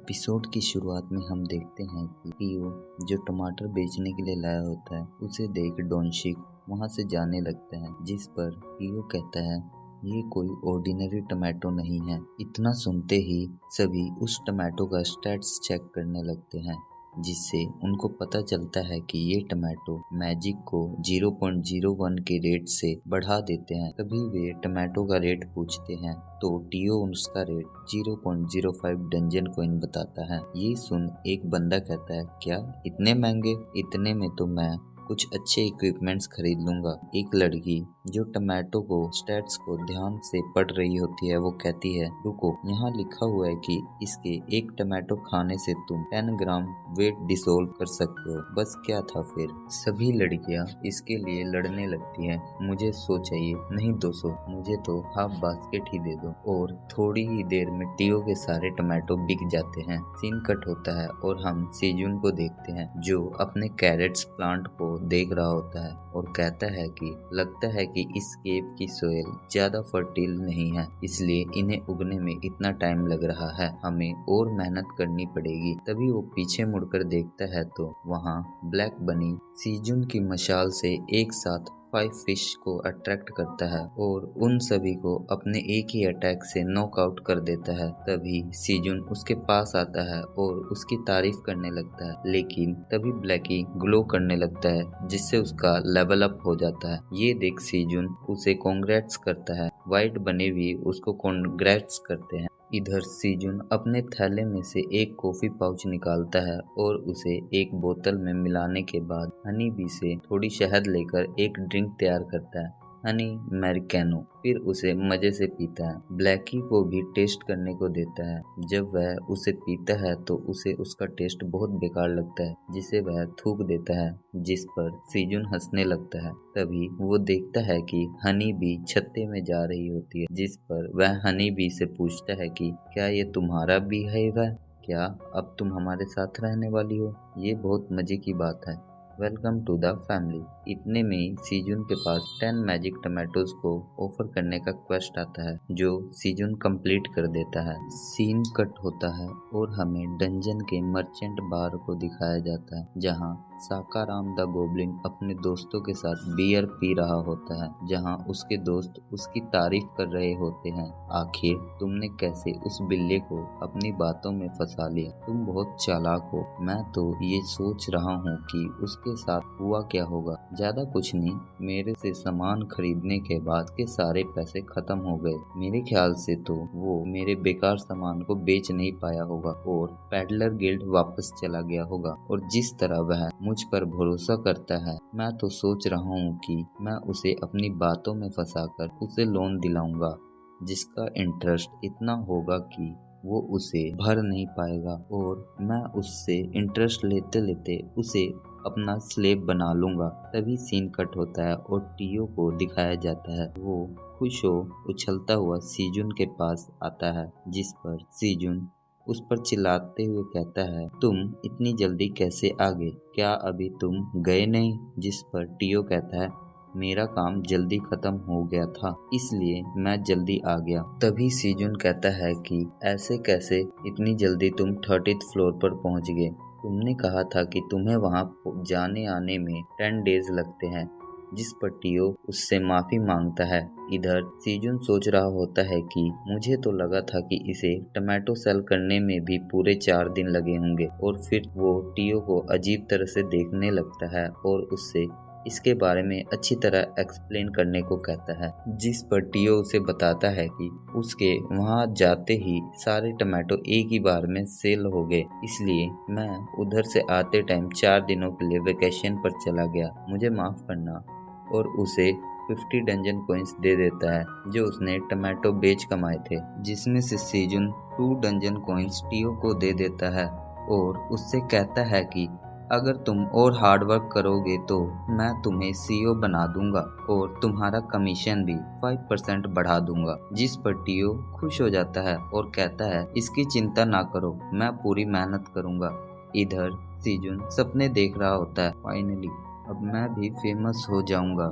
Episode की शुरुआत में हम देखते हैं कि टीओ जो टमाटर बेचने के लिए लाया होता है उसे देख डोनशिक वहां से जाने लगता है, जिस पर टीओ कहता है ये कोई ऑर्डिनरी टमाटो नहीं है। इतना सुनते ही सभी उस टमाटो का स्टेट्स चेक करने लगते हैं, जिससे उनको पता चलता है कि ये टमाटो मैजिक को 0.01 के रेट से बढ़ा देते हैं। तभी वे टमाटो का रेट पूछते हैं तो टीओ उसका रेट 0.05 डंजन कॉइन बताता है। ये सुन एक बंदा कहता है, क्या इतने महंगे? इतने में तो मैं कुछ अच्छे इक्विपमेंट्स खरीद लूंगा। एक लड़की जो टमाटो को स्टेट्स को ध्यान से पढ़ रही होती है वो कहती है, रुको, यहाँ लिखा हुआ है कि इसके एक टमाटो खाने से तुम 10 ग्राम वेट डिसोल्व कर सकते हो। बस क्या था फिर। सभी लड़कियां इसके लिए लड़ने लगती हैं। मुझे 100 चाहिए, नहीं 200, मुझे तो हाफ बास्केट ही दे दो। और थोड़ी ही देर में टीओ के सारे टमाटो बिक जाते हैं। सीन कट होता है और हम सीजुन को देखते हैं जो अपने कैरेट्स प्लांट को देख रहा होता है और कहता है कि लगता है कि इस केव की सोयल ज्यादा फर्टिल नहीं है, इसलिए इन्हें उगने में इतना टाइम लग रहा है। हमें और मेहनत करनी पड़ेगी। तभी वो पीछे मुड़कर देखता है तो वहाँ ब्लैक बनी सीजुन की मशाल से एक साथ 5 फिश को अट्रैक्ट करता है और उन सभी को अपने एक ही अटैक से नॉकआउट कर देता है। तभी सीजुन उसके पास आता है और उसकी तारीफ करने लगता है, लेकिन तभी ब्लैकी ग्लो करने लगता है जिससे उसका लेवल अप हो जाता है। ये देख सीजुन उसे कॉन्ग्रेट्स करता है। वाइट बने भी उसको कॉन्ग्रेट्स करते हैं। इधर सीजुन अपने थैले में से एक कॉफी पाउच निकालता है और उसे एक बोतल में मिलाने के बाद हनी बी से थोड़ी शहद लेकर एक ड्रिंक तैयार करता है, हनी अमेरिकानो। फिर उसे मजे से पीता है। ब्लैकी को भी टेस्ट करने को देता है। जब वह उसे पीता है तो उसे उसका टेस्ट बहुत बेकार लगता है, जिसे वह थूक देता है, जिस पर सीजुन हंसने लगता है। तभी वो देखता है कि हनी बी छत्ते में जा रही होती है, जिस पर वह हनी बी से पूछता है कि क्या ये तुम्हारा बीहाइव है? क्या अब तुम हमारे साथ रहने वाली हो? ये बहुत मजे की बात है। Welcome to the family. इतने में सीजुन के पास 10 मैजिक टमाटोज को ऑफर करने का क्वेस्ट आता है, जो सीजुन कंप्लीट कर देता है। सीन कट होता है और हमें डंजन के मर्चेंट बार को दिखाया जाता है, जहां साकाराम द गोब्लिन अपने दोस्तों के साथ बियर पी रहा होता है, जहां उसके दोस्त उसकी तारीफ कर रहे होते हैं। आखिर तुमने कैसे उस बिल्ली को अपनी बातों में फंसा लिया? तुम बहुत चालाक हो। मैं तो ये सोच रहा हूँ कि उसके साथ हुआ क्या होगा। ज्यादा कुछ नहीं, मेरे से सामान खरीदने के बाद के सारे पैसे खत्म हो गए। मेरे ख्याल से तो वो मेरे बेकार सामान को बेच नहीं पाया होगा और पैडलर गिल्ड वापस चला गया होगा। और जिस तरह वह मुझ पर भरोसा करता है, मैं तो सोच रहा हूँ कि मैं उसे अपनी बातों में फंसाकर उसे लोन दिलाऊंगा, जिसका इंटरेस्ट इतना होगा कि वो उसे भर नहीं पाएगा और मैं उससे इंटरेस्ट लेते लेते उसे अपना स्लेव बना लूंगा। तभी सीन कट होता है और टीओ को दिखाया जाता है। वो खुश हो उछलता हुआ सीजुन के पास आता है, जिस पर सीजुन उस पर चिल्लाते हुए कहता है, तुम इतनी जल्दी कैसे आ गए? क्या अभी तुम गए नहीं? जिस पर टीओ कहता है, मेरा काम जल्दी खत्म हो गया था, इसलिए मैं जल्दी आ गया। तभी सीजुन कहता है कि ऐसे कैसे इतनी जल्दी तुम 30th फ्लोर पर पहुंच गए? तुमने कहा था कि तुम्हें वहां जाने आने में 10 डेज लगते हैं। जिस पर टीओ उससे माफी मांगता है। इधर सीजुन सोच रहा होता है कि मुझे तो लगा था कि इसे टमाटो सेल करने में भी पूरे 4 दिन लगे होंगे। और फिर वो टीओ को अजीब तरह से देखने लगता है और उससे इसके बारे में अच्छी तरह एक्सप्लेन करने को कहता है, जिस पर टीओ उसे बताता है कि उसके वहां जाते ही सारे टमाटो एक ही बार में सेल हो गए, इसलिए मैं उधर से आते टाइम 4 दिनों के लिए वेकेशन पर चला गया, मुझे माफ करना। और उसे 50 डंजन कॉइंस दे देता है जो उसने टमाटो बेच कमाए थे, जिसमें से सीजुन 2 डंजन कॉइंस टीओ को दे देता है और उससे कहता है कि अगर तुम और हार्ड वर्क करोगे तो मैं तुम्हें सीईओ बना दूंगा और तुम्हारा कमीशन भी 5% बढ़ा दूंगा। जिस पर टीओ खुश हो जाता है और कहता है, इसकी चिंता ना करो, मैं पूरी मेहनत करूंगा। इधर सीजुन सपने देख रहा होता है, फाइनली अब मैं भी फेमस हो जाऊंगा।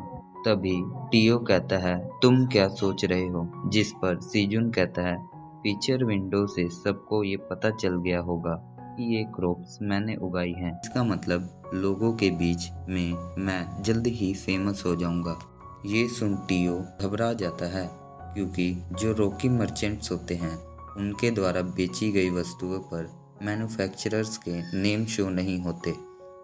तभी टीओ कहता है, तुम क्या सोच रहे हो? जिस पर सीजुन कहता है, फीचर विंडो से सबको ये पता चल गया होगा कि ये क्रॉप्स मैंने उगाई हैं। इसका मतलब लोगों के बीच में मैं जल्द ही फेमस हो जाऊंगा। ये सुन टियो घबरा जाता है, क्योंकि जो रॉकी मर्चेंट्स होते हैं उनके द्वारा बेची गई वस्तुओं पर मैन्युफैक्चरर्स के नेम शो नहीं होते।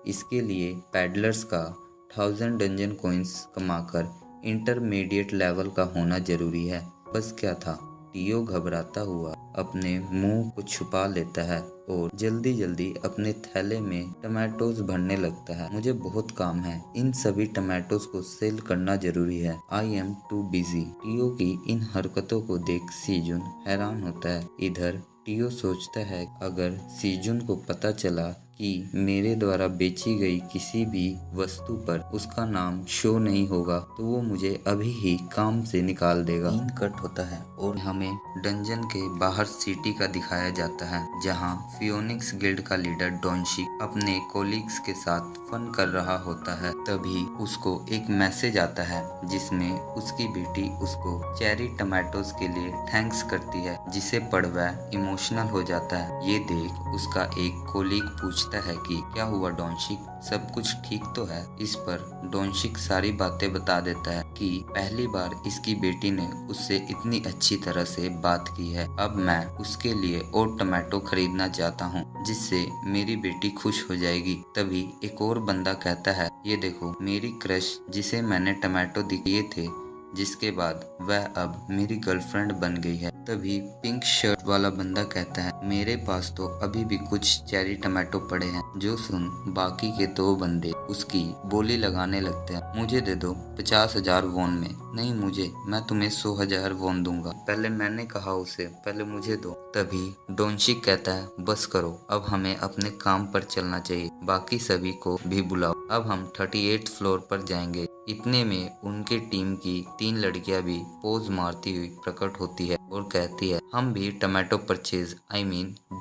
इसके लिए पैडलर्स का 1000 डंजन कॉइंस कमाकर इंटरमीडिएट लेवल का होना जरूरी है। बस क्या था, टियो घबराता हुआ अपने मुंह को छुपा लेता है और जल्दी जल्दी अपने थैले में टमाटोज भरने लगता है। मुझे बहुत काम है, इन सभी टमाटोज को सेल करना जरूरी है। I am too busy. टियो की इन हरकतों को देख सीजुन हैरान होता है। इधर टियो सोचता है, अगर सीजुन को पता चला कि मेरे द्वारा बेची गई किसी भी वस्तु पर उसका नाम शो नहीं होगा तो वो मुझे अभी ही काम से निकाल देगा। सीन कट होता है और हमें डंजन के बाहर सिटी का दिखाया जाता है, जहां फियोनिक्स गिल्ड का लीडर डोनशिक अपने कोलिग्स के साथ फन कर रहा होता है। तभी उसको एक मैसेज आता है जिसमें उसकी बेटी उसको चेरी टमाटोज के लिए थैंक्स करती है, जिसे पढ़ वह इमोशनल हो जाता है। ये देख उसका एक कोलीग पूछता है कि क्या हुआ डोनशिक, सब कुछ ठीक तो है। इस पर डोनशिक सारी बातें बता देता है कि पहली बार इसकी बेटी ने उससे इतनी अच्छी तरह से बात की है। अब मैं उसके लिए और टमाटो खरीदना चाहता हूँ, जिससे मेरी बेटी खुश हो जाएगी। तभी एक और बंदा कहता है, ये देखो मेरी क्रश जिसे मैंने टमाटो दिए थे, जिसके बाद वह अब मेरी गर्लफ्रेंड बन गई है। तभी पिंक शर्ट वाला बंदा कहता है, मेरे पास तो अभी भी कुछ चेरी टमाटो पड़े हैं। जो सुन बाकी के दो बंदे उसकी बोली लगाने लगते हैं, मुझे दे दो 50,000 वॉन में। नहीं मुझे, मैं तुम्हें 100,000 वॉन दूंगा। पहले मैंने कहा उसे, पहले मुझे दो। तभी डोनशिक कहता है, बस करो, अब हमें अपने काम पर चलना चाहिए, बाकी सभी को भी बुलाओ। अब हम 38 फ्लोर पर जाएंगे। इतने में उनकी टीम की 3 लड़कियां भी पोज मारती हुई प्रकट होती है और कहती है, हम भी टमाटो परचेज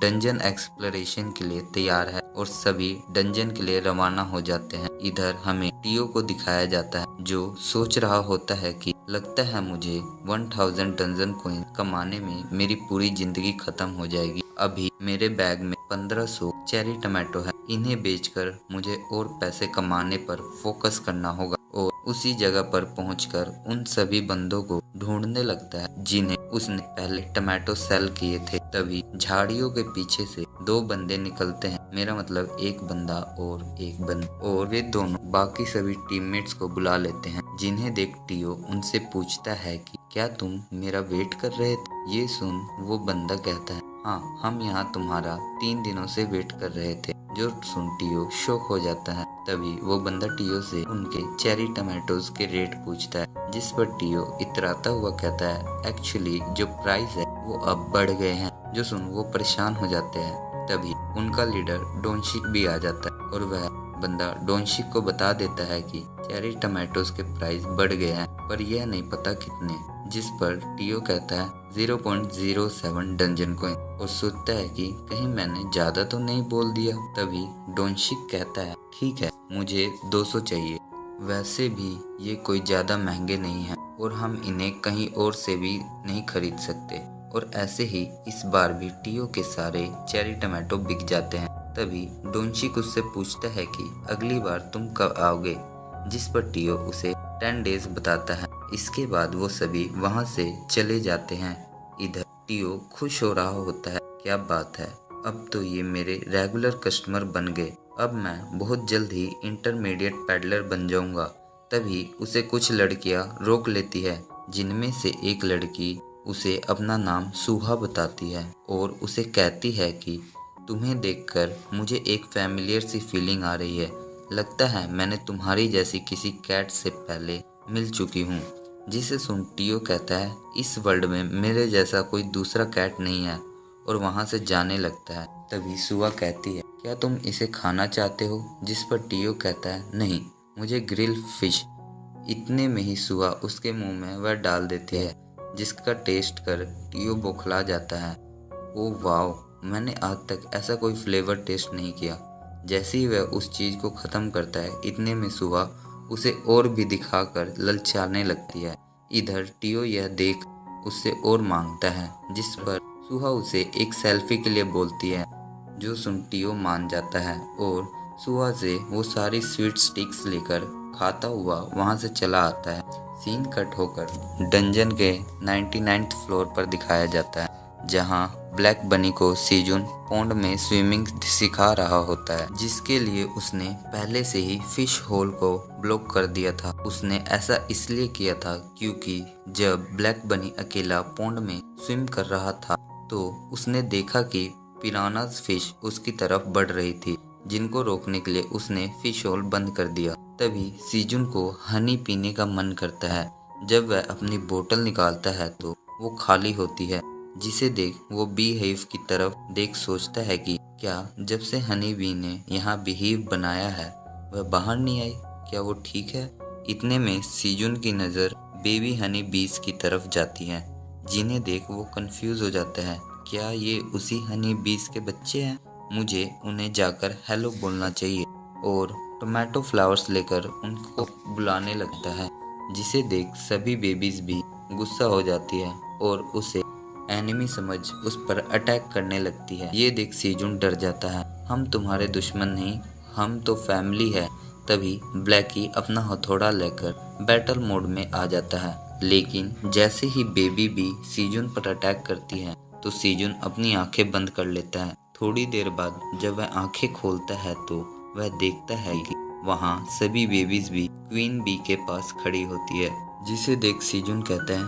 डंजन एक्सप्लोरेशन के लिए तैयार है, और सभी डंजन के लिए रवाना हो जाते हैं। इधर हमें टियो को दिखाया जाता है, जो सोच रहा होता है कि लगता है मुझे 1000 डंजन कॉइन कमाने में मेरी पूरी जिंदगी खत्म हो जाएगी। अभी मेरे बैग में 1500 चेरी टमाटो है, इन्हें बेचकर मुझे और पैसे कमाने पर फोकस करना होगा। और उसी जगह पर पहुंचकर उन सभी बंदों को ढूंढने लगता है जिन्हें उसने पहले टमाटो सेल किए थे। तभी झाड़ियों के पीछे से 2 बंदे निकलते हैं, मेरा मतलब एक बंदा और एक बंद, और वे दोनों बाकी सभी टीममेट्स को बुला लेते हैं, जिन्हें देख टियो उनसे पूछता है कि क्या तुम मेरा वेट कर रहे थे। ये सुन वो बंदा कहता है, हाँ हम यहाँ तुम्हारा 3 दिनों से वेट कर रहे थे। जो सुन टियो शॉक हो जाता है। तभी वो बंदा टियो से उनके चेरी टमाटोज के रेट पूछता है, जिस पर टियो इतराता हुआ कहता है, एक्चुअली जो प्राइस है वो अब बढ़ गए हैं। जो सुन वो परेशान हो जाते हैं। तभी उनका लीडर डोनशिक भी आ जाता है और वह बंदा डोनशिक को बता देता है कि चेरी टमाटोज के प्राइस बढ़ गए हैं, पर यह नहीं पता कितने। जिस पर टियो कहता है 0.07 डंजन कॉइन, और सोचता है कि कहीं मैंने ज्यादा तो नहीं बोल दिया। तभी डोनशिक कहता है, ठीक है मुझे 200 चाहिए, वैसे भी ये कोई ज्यादा महंगे नहीं हैं और हम इन्हें कहीं और से भी नहीं खरीद सकते। और ऐसे ही इस बार भी टियो के सारे चेरी टमाटो बिक जाते हैं। तभी डोनशिक उससे पूछता है कि अगली बार तुम कब आओगे, जिस पर टियो उसे 10 डेज बताता है। इसके बाद वो सभी वहां से चले जाते हैं। इधर टियो खुश हो रहा होता है, क्या बात है, अब तो ये मेरे रेगुलर कस्टमर बन गए, अब मैं बहुत जल्द ही इंटरमीडिएट पैडलर बन जाऊंगा। तभी उसे कुछ लड़कियां रोक लेती है, जिनमें से एक लड़की उसे अपना नाम सुहा बताती है और उसे कहती है कि तुम्हें देखकर मुझे एक फैमिलियर सी फीलिंग आ रही है, लगता है मैंने तुम्हारी जैसी किसी कैट से पहले मिल चुकी हूँ। जिसे सुन टियो कहता है, इस वर्ल्ड में मेरे जैसा कोई दूसरा कैट नहीं है, और वहाँ से जाने लगता है। तभी सुआ कहती है, क्या तुम इसे खाना चाहते हो, जिस पर टियो कहता है, नहीं मुझे ग्रिल फिश। इतने में ही सुआ उसके मुंह में वह डाल देती है, जिसका टेस्ट कर टियो बौखला जाता है। ओ वाओ, मैंने आज तक ऐसा कोई फ्लेवर टेस्ट नहीं किया। जैसे ही वह उस चीज को खत्म करता है, इतने में सुहा उसे और भी दिखाकर ललचाने लगती है। इधर टियो यह देख उससे और मांगता है, जिस पर सुहा उसे एक सेल्फी के लिए बोलती है, जो सुन टियो मान जाता है और सुहा से वो सारी स्वीट स्टिक्स लेकर खाता हुआ वहाँ से चला आता है। सीन कट होकर डंजन के 99th फ्लोर पर दिखाया जाता है, जहाँ ब्लैक बनी को सीजुन पौंड में स्विमिंग सिखा रहा होता है, जिसके लिए उसने पहले से ही फिश होल को ब्लॉक कर दिया था। उसने ऐसा इसलिए किया था क्योंकि जब ब्लैक बनी अकेला पौंड में स्विम कर रहा था तो उसने देखा कि पिरानास फिश उसकी तरफ बढ़ रही थी, जिनको रोकने के लिए उसने फिश होल बंद कर दिया। तभी सीजुन को हनी पीने का मन करता है। जब वह अपनी बोतल निकालता है तो वो खाली होती है, जिसे देख वो बी हाइव की तरफ देख सोचता है कि क्या जब से हनी बी ने यहाँ बिहीव बनाया है वह बाहर नहीं आई, क्या वो ठीक है। इतने में सीजुन की नज़र बेबी हनी बीज की तरफ जाती है, जिन्हें देख वो कंफ्यूज हो जाता है। क्या ये उसी हनी बीज के बच्चे हैं? मुझे उन्हें जाकर हेलो बोलना चाहिए और टोमेटो फ्लावर्स लेकर उनको बुलाने लगता है, जिसे देख सभी बेबीज भी गुस्सा हो जाती है और उसे एनिमी समझ उस पर अटैक करने लगती है। ये देख सीजुन डर जाता है। हम तुम्हारे दुश्मन नहीं, हम तो फैमिली है। तभी ब्लैकी अपना हथौड़ा लेकर बैटल मोड में आ जाता है, लेकिन जैसे ही बेबी भी सीजुन पर अटैक करती है तो सीजुन अपनी आंखें बंद कर लेता है। थोड़ी देर बाद जब वह आंखें खोलता है तो वह देखता है कि वहाँ सभी बेबीज भी क्वीन बी के पास खड़ी होती है, जिसे देख सीजुन कहता है,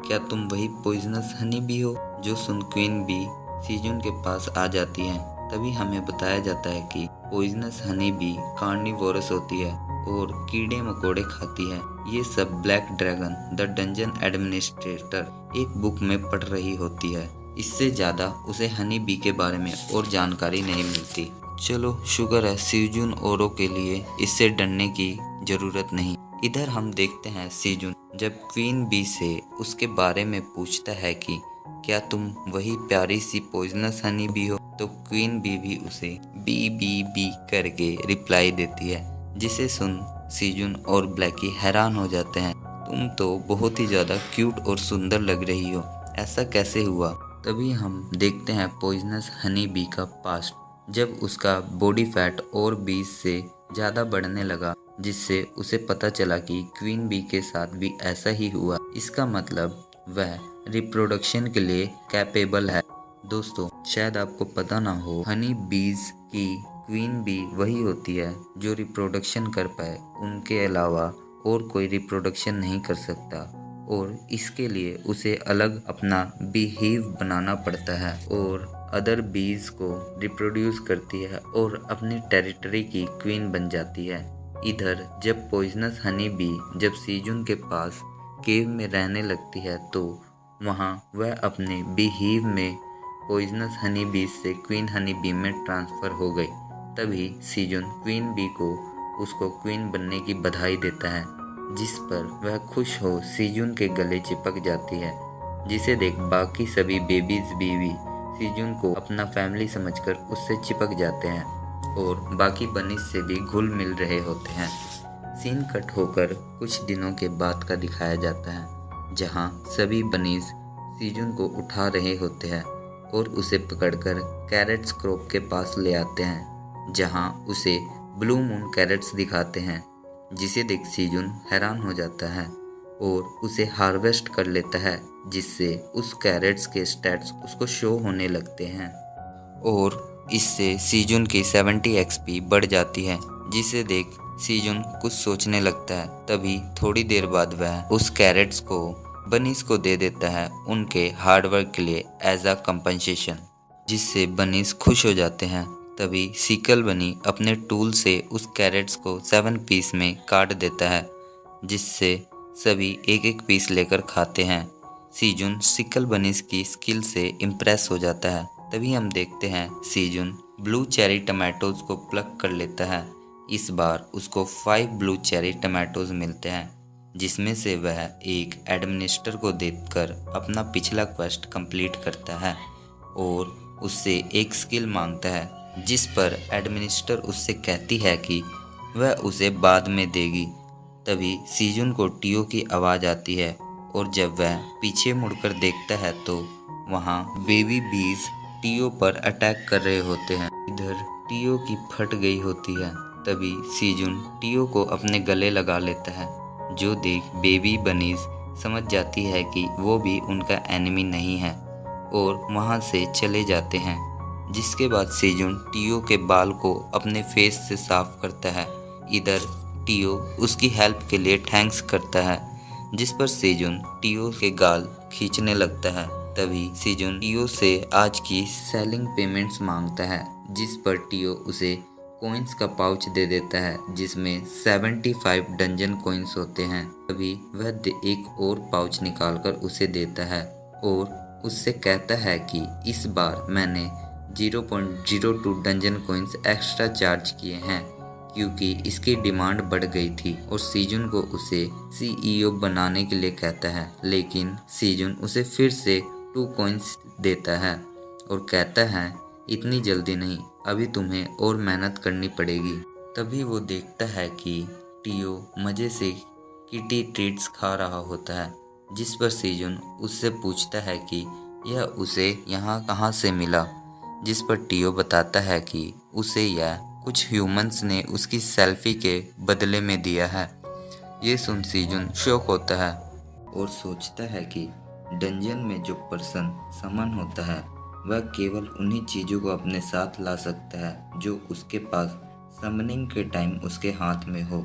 क्या तुम वही पॉइजनस हनी बी हो? जो सुन क्वीन बी सीजुन के पास आ जाती है। तभी हमें बताया जाता है कि पॉइजनस हनी बी कार्निवोरस होती है और कीड़े मकोड़े खाती है। ये सब black dragon the dungeon administrator एक बुक में पढ़ रही होती है। इससे ज़्यादा उसे हनी बी के बारे में और जानकारी नहीं मिलती। चलो शुक्र है सीजुन ओरो के लिए इससे डरने की ज़रूरत नहीं। इधर हम देखते हैं सीजुन जब क्वीन बी से उसके बारे में पूछता है कि क्या तुम वही प्यारी सी पॉइजनस हनी बी हो, तो क्वीन बी भी उसे बी बी बी करके रिप्लाई देती है, जिसे सुन सीजुन और ब्लैकी हैरान हो जाते हैं। तुम तो बहुत ही ज़्यादा क्यूट और सुंदर लग रही हो, ऐसा कैसे हुआ। तभी हम देखते हैं पॉइजनस हनी बी का पास्ट, जब उसका बॉडी फैट और 20 से ज़्यादा बढ़ने लगा, जिससे उसे पता चला कि क्वीन बी के साथ भी ऐसा ही हुआ। इसका मतलब वह रिप्रोडक्शन के लिए कैपेबल है। दोस्तों शायद आपको पता ना हो, हनी बीज की क्वीन बी वही होती है जो रिप्रोडक्शन कर पाए, उनके अलावा और कोई रिप्रोडक्शन नहीं कर सकता और इसके लिए उसे अलग अपना बिहीव बनाना पड़ता है और अदर बीज को रिप्रोड्यूस करती है और अपनी टेरिटरी की क्वीन बन जाती है। इधर जब पॉइजनस हनी बी जब सीजुन के पास केव में रहने लगती है तो वहाँ वह अपने बिहीव में पॉइजनस हनी बी से क्वीन हनी बी में ट्रांसफ़र हो गई। तभी सीजुन क्वीन बी को उसको क्वीन बनने की बधाई देता है, जिस पर वह खुश हो सीजुन के गले चिपक जाती है, जिसे देख बाकी सभी बेबीज भी सीजुन को अपना फैमिली समझकर उससे चिपक जाते हैं और बाकी बनीज से भी घुल मिल रहे होते हैं। सीन कट होकर कुछ दिनों के बाद का दिखाया जाता है, जहां सभी बनीज सीजुन को उठा रहे होते हैं और उसे पकड़कर कैरेट्स क्रॉप के पास ले आते हैं, जहां उसे ब्लू मून कैरेट्स दिखाते हैं, जिसे देख सीजुन हैरान हो जाता है और उसे हार्वेस्ट कर लेता है, जिससे उस कैरेट्स के स्टैट्स उसको शो होने लगते हैं और इससे सीजुन की 70 एक्सपी बढ़ जाती है, जिसे देख सीजुन कुछ सोचने लगता है। तभी थोड़ी देर बाद वह उस कैरेट्स को बनीज को दे देता है उनके हार्डवर्क के लिए एज अ कंपनसेशन, जिससे बनीज खुश हो जाते हैं। तभी सीकल बनी अपने टूल से उस कैरेट्स को 7 पीस में काट देता है, जिससे सभी एक एक पीस लेकर खाते हैं। सीजुन सिकल बनीज की स्किल से इम्प्रेस हो जाता है। तभी हम देखते हैं सीजुन ब्लू चेरी टमाटोज को प्लक कर लेता है। इस बार उसको 5 ब्लू चेरी टमाटोज मिलते हैं, जिसमें से वह एक एडमिनिस्टर को देकर अपना पिछला क्वेस्ट कंप्लीट करता है और उससे एक स्किल मांगता है, जिस पर एडमिनिस्टर उससे कहती है कि वह उसे बाद में देगी। तभी सीजुन को टियो की आवाज़ आती है और जब वह पीछे मुड़कर देखता है तो वहाँ बेबी बीज टियो पर अटैक कर रहे होते हैं। इधर टियो की फट गई होती है। तभी सीजुन टियो को अपने गले लगा लेता है, जो देख बेबी बनीज समझ जाती है कि वो भी उनका एनिमी नहीं है और वहाँ से चले जाते हैं। जिसके बाद सीजुन टियो के बाल को अपने फेस से साफ करता है। इधर टियो उसकी हेल्प के लिए थैंक्स करता है, जिस पर सीजुन टियो के गाल खींचने लगता है। तभी सीजुन टियो से आज की सेलिंग पेमेंट्स मांगता है, जिस पर टियो उसे कॉइन्स का पाउच दे देता है, जिसमें 75 डंजन कॉइन्स होते हैं। तभी वह एक और पाउच निकालकर उसे देता है और उससे कहता है कि इस बार मैंने 0.02 डंजन कॉइन्स एक्स्ट्रा चार्ज किए हैं, क्योंकि इसकी डिमांड बढ़ गई थी और सीजुन को उसे सीईओ बनाने के लिए कहता है। लेकिन सीजुन उसे फिर से 2 कॉइन्स देता है और कहता है इतनी जल्दी नहीं, अभी तुम्हें और मेहनत करनी पड़ेगी। तभी वो देखता है कि टियो मज़े से किटी ट्रीट्स खा रहा होता है, जिस पर सीजुन उससे पूछता है कि यह उसे यहाँ कहाँ से मिला, जिस पर टियो बताता है कि उसे यह कुछ ह्यूमंस ने उसकी सेल्फी के बदले में दिया है। ये सुन सीजुन शॉक होता है और सोचता है कि डंजन में जो पर्सन समन होता है वह केवल उन्हीं चीज़ों को अपने साथ ला सकता है जो उसके पास समनिंग के टाइम उसके हाथ में हो।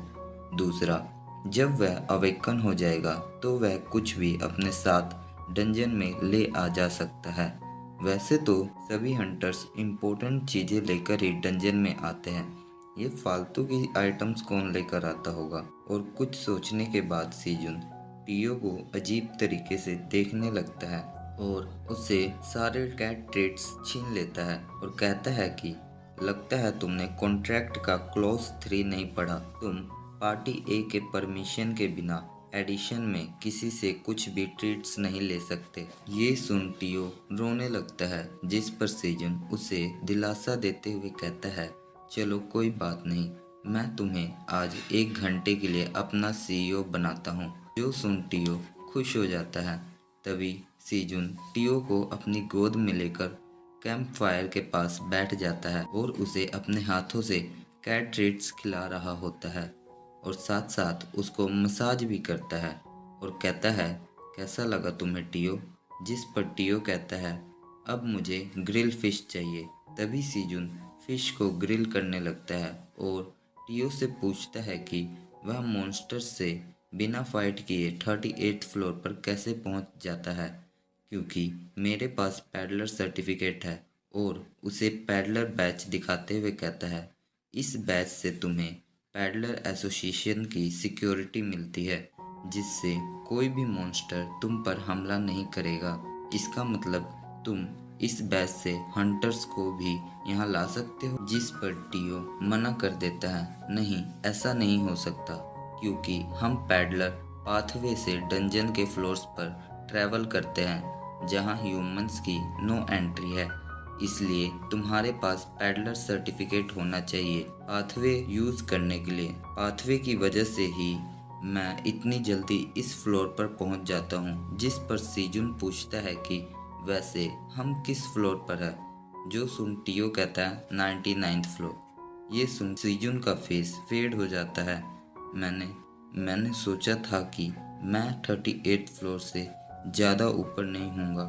दूसरा, जब वह अवेकन हो जाएगा तो वह कुछ भी अपने साथ डंजन में ले आ जा सकता है। वैसे तो सभी हंटर्स इम्पोर्टेंट चीज़ें लेकर ही डंजन में आते हैं, ये फालतू की आइटम्स कौन लेकर आता होगा। और कुछ सोचने के बाद सीजुन टियो को अजीब तरीके से देखने लगता है और उससे सारे कैट ट्रेड्स छीन लेता है और कहता है कि लगता है तुमने कॉन्ट्रैक्ट का क्लॉज 3 नहीं पढ़ा। तुम पार्टी ए के परमिशन के बिना एडिशन में किसी से कुछ भी ट्रीट्स नहीं ले सकते। ये सुन टियो रोने लगता है, जिस पर सीजन उसे दिलासा देते हुए कहता है चलो कोई बात नहीं, मैं तुम्हें आज 1 घंटे के लिए अपना सीईओ बनाता हूँ। जो सुन टियो खुश हो जाता है। तभी सीजुन टियो को अपनी गोद में लेकर कैंप फायर के पास बैठ जाता है और उसे अपने हाथों से कैट ट्रीट्स खिला रहा होता है और साथ साथ उसको मसाज भी करता है और कहता है कैसा लगा तुम्हें टियो। जिस पर टियो कहता है अब मुझे ग्रिल फिश चाहिए। तभी सीजुन फिश को ग्रिल करने लगता है और टियो से पूछता है कि वह मॉन्स्टर्स से बिना फाइट किए 38th फ्लोर पर कैसे पहुंच जाता है, क्योंकि मेरे पास पैडलर सर्टिफिकेट है। और उसे पैडलर बैच दिखाते हुए कहता है इस बैच से तुम्हें पैडलर एसोसिएशन की सिक्योरिटी मिलती है, जिससे कोई भी मॉन्स्टर तुम पर हमला नहीं करेगा। इसका मतलब तुम इस बैच से हंटर्स को भी यहाँ ला सकते हो। जिस पर टियो मना कर देता है नहीं, ऐसा नहीं हो सकता, क्योंकि हम पैडलर पाथवे से डंजन के फ्लोर्स पर ट्रैवल करते हैं जहाँ ह्यूमंस की नो एंट्री है, इसलिए तुम्हारे पास पैडलर सर्टिफिकेट होना चाहिए पाथवे यूज करने के लिए। पाथवे की वजह से ही मैं इतनी जल्दी इस फ्लोर पर पहुंच जाता हूं। जिस पर सीजुन पूछता है कि वैसे हम किस फ्लोर पर है, जो सुन टियो कहता है 99th फ्लोर। ये सुन सीजुन का फेस फेड हो जाता है। मैंने सोचा था कि मैं 38th फ्लोर से ज़्यादा ऊपर नहीं होऊंगा,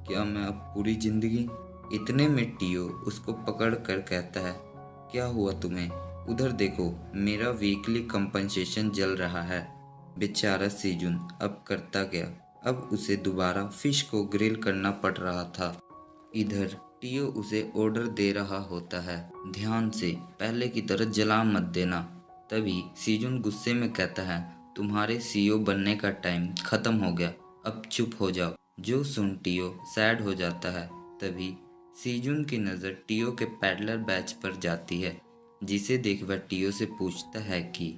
क्या मैं अब पूरी ज़िंदगी। इतने में टियो उसको पकड़ कर कहता है क्या हुआ तुम्हें, उधर देखो मेरा वीकली कंपनसेशन जल रहा है। बेचारा सीजुन अब करता गया, अब उसे दोबारा फिश को ग्रिल करना पड़ रहा था। इधर टियो उसे ऑर्डर दे रहा होता है ध्यान से पहले की तरह जला मत देना। तभी सीजुन गुस्से में कहता है तुम्हारे सीईओ बनने का टाइम खत्म हो गया, अब चुप हो जाओ। जो सुन टियो सैड हो जाता है। तभी सीजुन की नज़र टियो के पैडलर बैच पर जाती है, जिसे देख वह टियो से पूछता है कि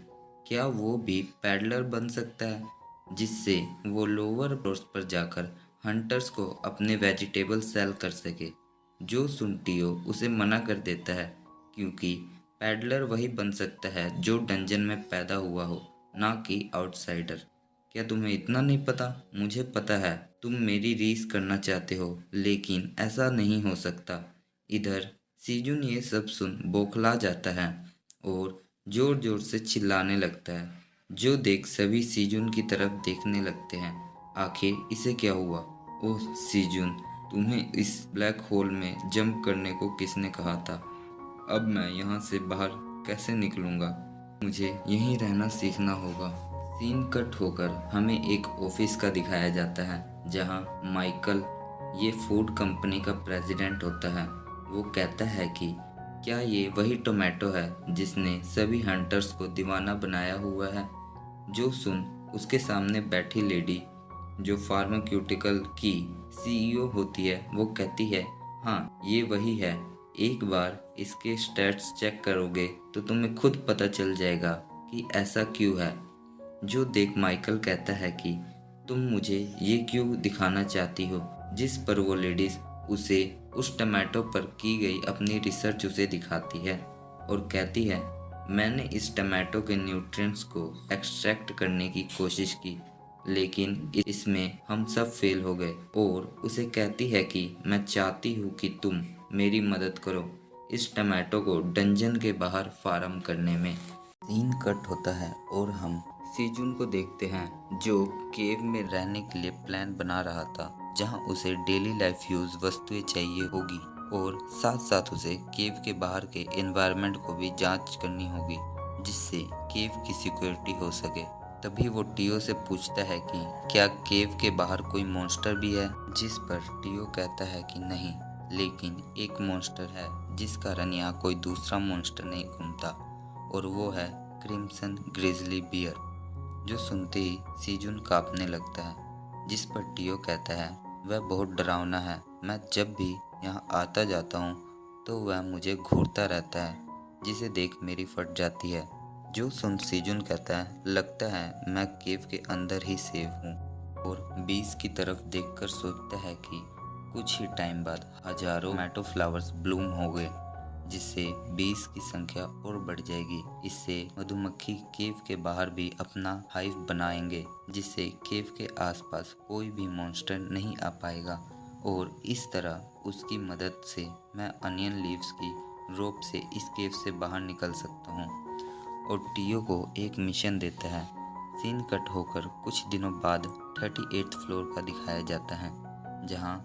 क्या वो भी पैडलर बन सकता है, जिससे वो लोअर फ्लोर्स पर जाकर हंटर्स को अपने वेजिटेबल सेल कर सके। जो सुन टियो उसे मना कर देता है, क्योंकि पैडलर वही बन सकता है जो डंजन में पैदा हुआ हो, ना कि आउटसाइडर। क्या तुम्हें इतना नहीं पता? मुझे पता है तुम मेरी रीस करना चाहते हो, लेकिन ऐसा नहीं हो सकता। इधर सीजुन ये सब सुन बौखला जाता है और जोर जोर से चिल्लाने लगता है। जो देख सभी सीजुन की तरफ देखने लगते हैं। आखिर इसे क्या हुआ? ओह सीजुन, तुम्हें इस ब्लैक होल में जंप करने को किसने कहा था? अब मैं यहाँ से बाहर कैसे निकलूँगा? मुझे यहीं रहना सीखना होगा। सीन कट होकर हमें एक ऑफिस का दिखाया जाता है जहाँ माइकल, ये फूड कंपनी का प्रेसिडेंट होता है। वो कहता है कि क्या ये वही टोमेटो है जिसने सभी हंटर्स को दीवाना बनाया हुआ है? जो सुन उसके सामने बैठी लेडी जो फार्मास्यूटिकल की सीईओ होती है, वो कहती है हाँ ये वही है। एक बार इसके स्टैट्स चेक करोगे तो तुम्हें खुद पता चल जाएगा कि ऐसा क्यों है। जो देख माइकल कहता है कि तुम मुझे ये क्यों दिखाना चाहती हो? जिस पर वो लेडीज उसे उस टमाटो पर की गई अपनी रिसर्च उसे दिखाती है और कहती है मैंने इस टमाटो के न्यूट्रिएंट्स को एक्सट्रैक्ट करने की कोशिश की, लेकिन इसमें हम सब फेल हो गए। और उसे कहती है कि मैं चाहती हूँ कि तुम मेरी मदद करो इस टमाटो को डंजन के बाहर फार्म करने में। सीन कट होता है और हम सीजुन को देखते हैं जो केव में रहने के लिए प्लान बना रहा था, जहां उसे डेली लाइफ यूज वस्तुएं चाहिए होगी और साथ साथ उसे केव के बाहर के एनवायरनमेंट को भी जांच करनी होगी जिससे केव की सिक्योरिटी हो सके। तभी वो टियो से पूछता है कि क्या केव के बाहर कोई मॉन्स्टर भी है? जिस पर टियो कहता है कि नहीं, लेकिन एक मॉन्स्टर है जिस कारण यहाँ कोई दूसरा मॉन्स्टर नहीं घूमता और वो है क्रिम्सन ग्रिजली बियर। जो सुनते ही सीजुन कांपने लगता है, जिस पर टियो कहता है वह बहुत डरावना है। मैं जब भी यहाँ आता जाता हूँ तो वह मुझे घूरता रहता है, जिसे देख मेरी फट जाती है। जो सुन सीजुन कहता है लगता है मैं केव के अंदर ही सेफ हूँ और बीज की तरफ देखकर सोचता है कि कुछ ही टाइम बाद हजारों टोमेटो फ्लावर्स ब्लूम हो गए, जिससे बीज की संख्या और बढ़ जाएगी। इससे मधुमक्खी केव के बाहर भी अपना हाइव बनाएंगे, जिससे केव के आसपास कोई भी मॉन्स्टर नहीं आ पाएगा। और इस तरह उसकी मदद से मैं अनियन लीव्स की रोप से इस केव से बाहर निकल सकता हूँ और टियो को एक मिशन देता है। सीन कट होकर कुछ दिनों बाद 38th फ्लोर का दिखाया जाता है, जहाँ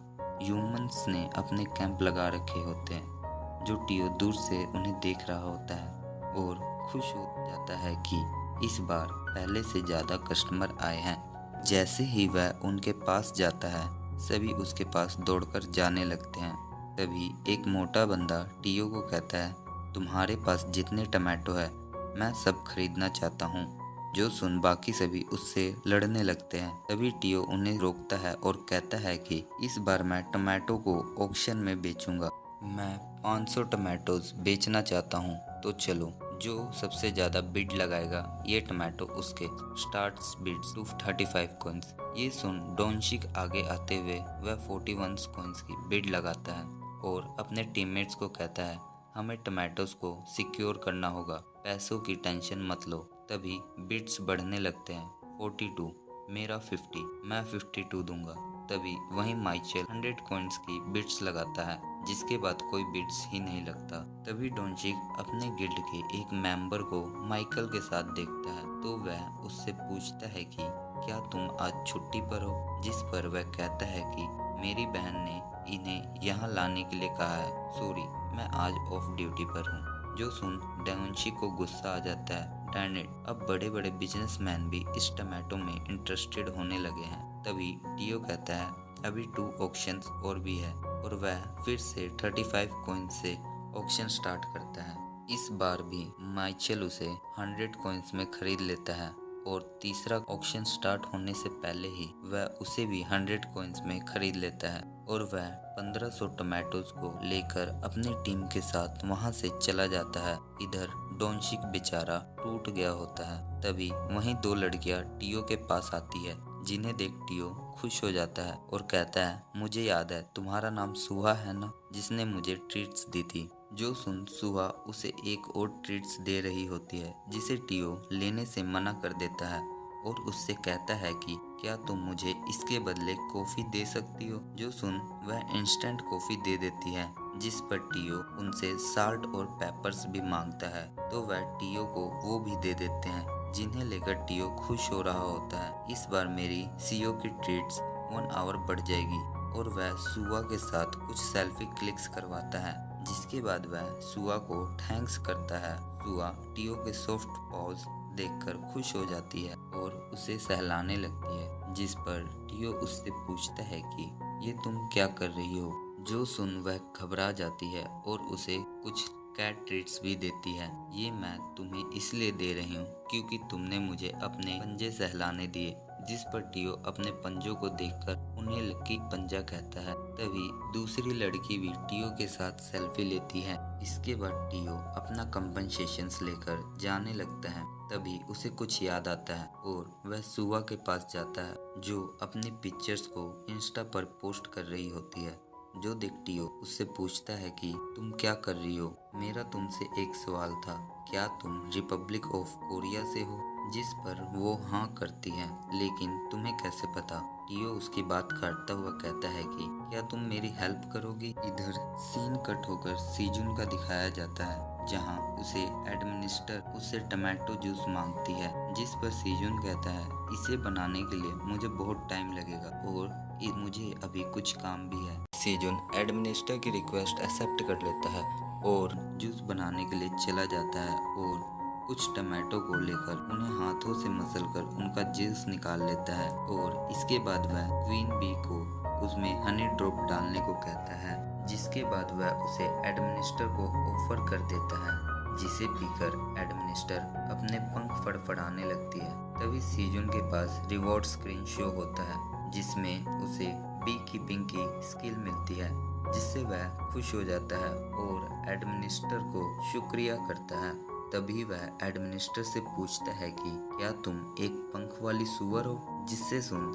ह्यूमंस ने अपने कैंप लगा रखे होते हैं। जो टियो दूर से उन्हें देख रहा होता है और खुश हो जाता है कि इस बार पहले से ज़्यादा कस्टमर आए हैं। जैसे ही वह उनके पास जाता है सभी उसके पास दौड़कर जाने लगते हैं। तभी एक मोटा बंदा टियो को कहता है तुम्हारे पास जितने टमाटो है मैं सब खरीदना चाहता हूँ। जो सुन बाकी सभी उससे लड़ने लगते हैं। तभी टियो उन्हें रोकता है और कहता है कि इस बार मैं टमाटो को ऑक्शन में बेचूंगा। मैं 500 टमाटोज बेचना चाहता हूँ, तो चलो जो सबसे ज़्यादा बिड लगाएगा ये टमाटो उसके। Starts bids to 35 coins. ये सुन डोनशिक आगे आते हुए वह 41 कॉइन्स की बिड लगाता है और अपने टीममेट्स को कहता है हमें टमाटोज को सिक्योर करना होगा, पैसों की टेंशन मत लो। तभी बिड्स बढ़ने लगते हैं। 42, मेरा 50, मैं 52 दूंगा। तभी वहीं माइचेल 100 कॉइन्स की बिड्स लगाता है, जिसके बाद कोई बिड्स ही नहीं लगता। तभी डोनचिक अपने गिल्ड के एक मेंबर को माइकल के साथ देखता है, तो वह उससे पूछता है कि क्या तुम आज छुट्टी पर हो? जिस पर वह कहता है कि मेरी बहन ने इन्हें यहाँ लाने के लिए कहा है, सॉरी मैं आज ऑफ ड्यूटी पर हूँ। जो सुन डोनचिक को गुस्सा आ जाता है, डैन इट, अब बड़े बड़े बिजनेसमैन भी इस टमाटो में इंटरेस्टेड होने लगे हैं। तभी टियो कहता है अभी 2 ऑक्शंस और भी है और वह फिर से 35 कॉइन से ऑक्शन स्टार्ट करता है। इस बार भी माइचेल उसे 100 कॉइन्स में खरीद लेता है और तीसरा ऑक्शन स्टार्ट होने से पहले ही वह उसे भी 100 कॉइन्स में खरीद लेता है और वह 1500 टमाटोज को लेकर अपनी टीम के साथ वहां से चला जाता है। इधर डोनशिक बेचारा टूट गया होता है। तभी वहीं 2 लड़कियां टियो के पास आती है, जिन्हें देख टियो खुश हो जाता है और कहता है मुझे याद है तुम्हारा नाम सुहा है ना, जिसने मुझे ट्रीट्स दी थी। जो सुन सुहा उसे एक और ट्रीट्स दे रही होती है, जिसे टियो लेने से मना कर देता है और उससे कहता है कि क्या तुम मुझे इसके बदले कॉफी दे सकती हो। जो सुन वह इंस्टेंट कॉफी दे देती है, जिस पर टियो उनसे साल्ट और पेपर्स भी मांगता है, तो वह टियो को वो भी दे देते हैं, जिन्हें लेकर टियो खुश हो रहा होता है। इस बार मेरी सीओ की ट्रीट्स 1 आवर बढ़ जाएगी और वह सुआ के साथ कुछ सेल्फी क्लिक्स करवाता है, जिसके बाद वह सुआ को थैंक्स करता है। सुआ टियो के सॉफ्ट पॉज देखकर खुश हो जाती है और उसे सहलाने लगती है, जिस पर टियो उससे पूछता है कि ये तुम क्या कर रही हो। जो सुन वह घबरा जाती है और उसे कुछ कैट ट्रीट्स भी देती है। ये मैं तुम्हें इसलिए दे रही हूँ क्योंकि तुमने मुझे अपने पंजे सहलाने दिए। जिस पर टियो अपने पंजों को देखकर उन्हें लकी पंजा कहता है। तभी दूसरी लड़की भी टियो के साथ सेल्फी लेती है। इसके बाद टियो अपना कंपनसेशंस लेकर जाने लगता है। तभी उसे कुछ याद आता है और वह सुआ के पास जाता है, जो अपनी पिक्चर्स को इंस्टा पर पोस्ट कर रही होती है। जो देख टियो उससे पूछता है कि तुम क्या कर रही हो। मेरा तुमसे एक सवाल था, क्या तुम रिपब्लिक ऑफ कोरिया से हो। जिस पर वो हाँ करती है, लेकिन तुम्हें कैसे पता। टियो उसकी बात काटता हुआ कहता है कि क्या तुम मेरी हेल्प करोगी। इधर सीन कट होकर सीजुन का दिखाया जाता है, जहां उसे एडमिनिस्टर उससे टमाटो जूस मांगती है, जिस पर सीजुन कहता है इसे बनाने के लिए मुझे बहुत टाइम लगेगा और मुझे अभी कुछ काम भी है। सीजुन एडमिनिस्टर की रिक्वेस्ट एक्सेप्ट कर लेता है और जूस बनाने के लिए चला जाता है और कुछ टमाटो को लेकर उन्हें हाथों से मसलकर उनका जूस निकाल लेता है और इसके बाद वह क्वीन बी को उसमें हनी ड्रॉप डालने को कहता है, जिसके बाद वह उसे एडमिनिस्टर को ऑफर कर देता है, जिसे पीकर एडमिनिस्टर अपने पंख फड़फड़ाने लगती है। तभी सीजुन के पास रिवॉर्ड स्क्रीन शो होता है, जिसमें उसे बी कीपिंग की स्किल मिलती है, जिससे वह खुश हो जाता है और एडमिनिस्टर को शुक्रिया करता है। तभी वह एडमिनिस्टर से पूछता है कि क्या तुम एक पंख वाली सुअर हो। जिससे सुन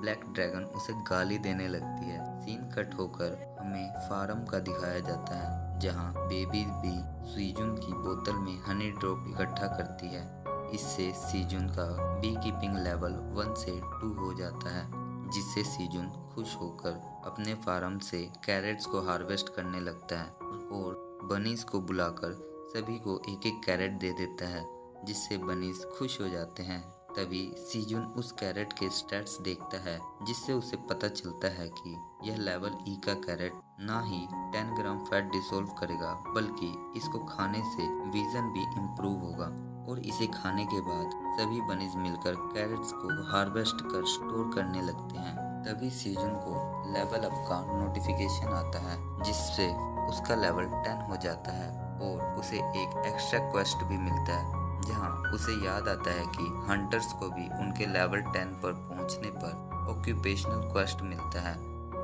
ब्लैक ड्रैगन उसे गाली देने लगती है। सीन कट होकर हमें फार्म का दिखाया जाता है, जहां बेबी भी सीजुन की बोतल में हनी ड्रॉप इकट्ठा करती है। इससे सीजुन का बी कीपिंग लेवल 1 से 2 हो जाता है, जिससे सीजुन खुश होकर अपने फार्म से कैरेट्स को हार्वेस्ट करने लगता है और बनीज को बुलाकर सभी को एक एक कैरेट दे देता है, जिससे बनीज खुश हो जाते हैं। तभी सीजुन उस कैरेट के स्टैट्स देखता है, जिससे उसे पता चलता है कि यह लेवल ई का कैरेट ना ही 10 ग्राम फैट डिसोल्व करेगा, बल्कि इसको खाने से विजन भी इम्प्रूव होगा। और इसे खाने के बाद सभी बनीज मिलकर कैरेट्स को हार्वेस्ट कर स्टोर करने लगते हैं। तभी सीजुन को लेवल अप का नोटिफिकेशन आता है, जिससे उसका लेवल 10 हो जाता है और उसे एक एक्स्ट्रा क्वेस्ट भी मिलता है, जहां उसे याद आता है कि हंटर्स को भी उनके लेवल 10 पर पहुंचने पर ऑक्यूपेशनल क्वेस्ट मिलता है,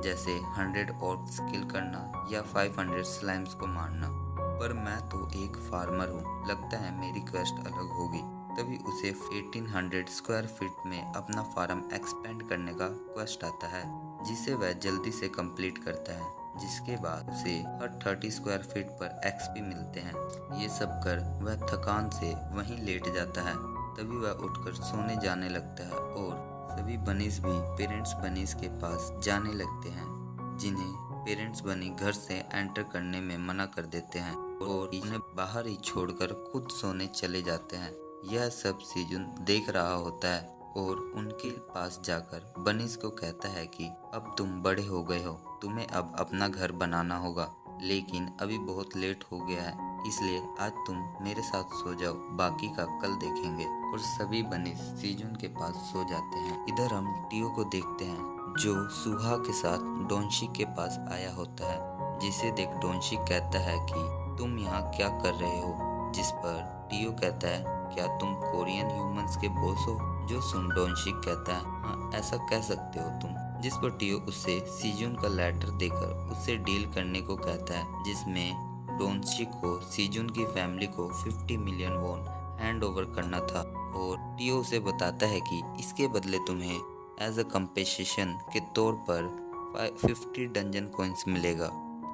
जैसे 100 ऑर्क्स किल करना या 500 स्लाइम्स को मारना। पर मैं तो एक फार्मर हूँ, लगता है मेरी क्वेस्ट अलग होगी। तभी उसे 1800 स्क्वायर फीट में अपना फार्म एक्सपेंड करने का क्वेस्ट आता है, जिसे वह जल्दी से कंप्लीट करता है, जिसके बाद उसे हर 30 स्क्वायर फीट पर एक्सपी मिलते हैं। ये सब कर वह थकान से वहीं लेट जाता है। तभी वह उठकर सोने जाने लगता है और सभी बनीज भी पेरेंट्स बनीज के पास जाने लगते हैं, जिन्हें पेरेंट्स बनी घर से एंटर करने में मना कर देते हैं और उन्हें बाहर ही छोड़कर खुद सोने चले जाते हैं। यह सब सीजुन देख रहा होता है और उनके पास जाकर बनीज को कहता है कि अब तुम बड़े हो गए हो, तुम्हें अब अपना घर बनाना होगा, लेकिन अभी बहुत लेट हो गया है, इसलिए आज तुम मेरे साथ सो जाओ, बाकी का कल देखेंगे। और सभी बनीज सीजुन के पास सो जाते हैं। इधर हम टियो को देखते हैं, जो सुहा के साथ डोनशिक के पास आया होता है, जिसे देख डोनशिक कहता है कि तुम यहाँ क्या कर रहे हो। जिस पर टियो कहता है क्या तुम कोरियन ह्यूमंस के बॉस हो। जो सुन डोनशिक कहता है हाँ ऐसा कह सकते हो तुम। जिस पर टियो उससे सीजुन का लेटर देकर उससे डील करने को कहता है, जिसमें डोनशिक को सीजुन की फैमिली को 50 मिलियन वॉन हैंड ओवर करना था और टियो उसे बताता है कि इसके बदले तुम्हें एज अ कंपेंसेशन के तौर पर 50 डंजन कॉइन्स मिलेगा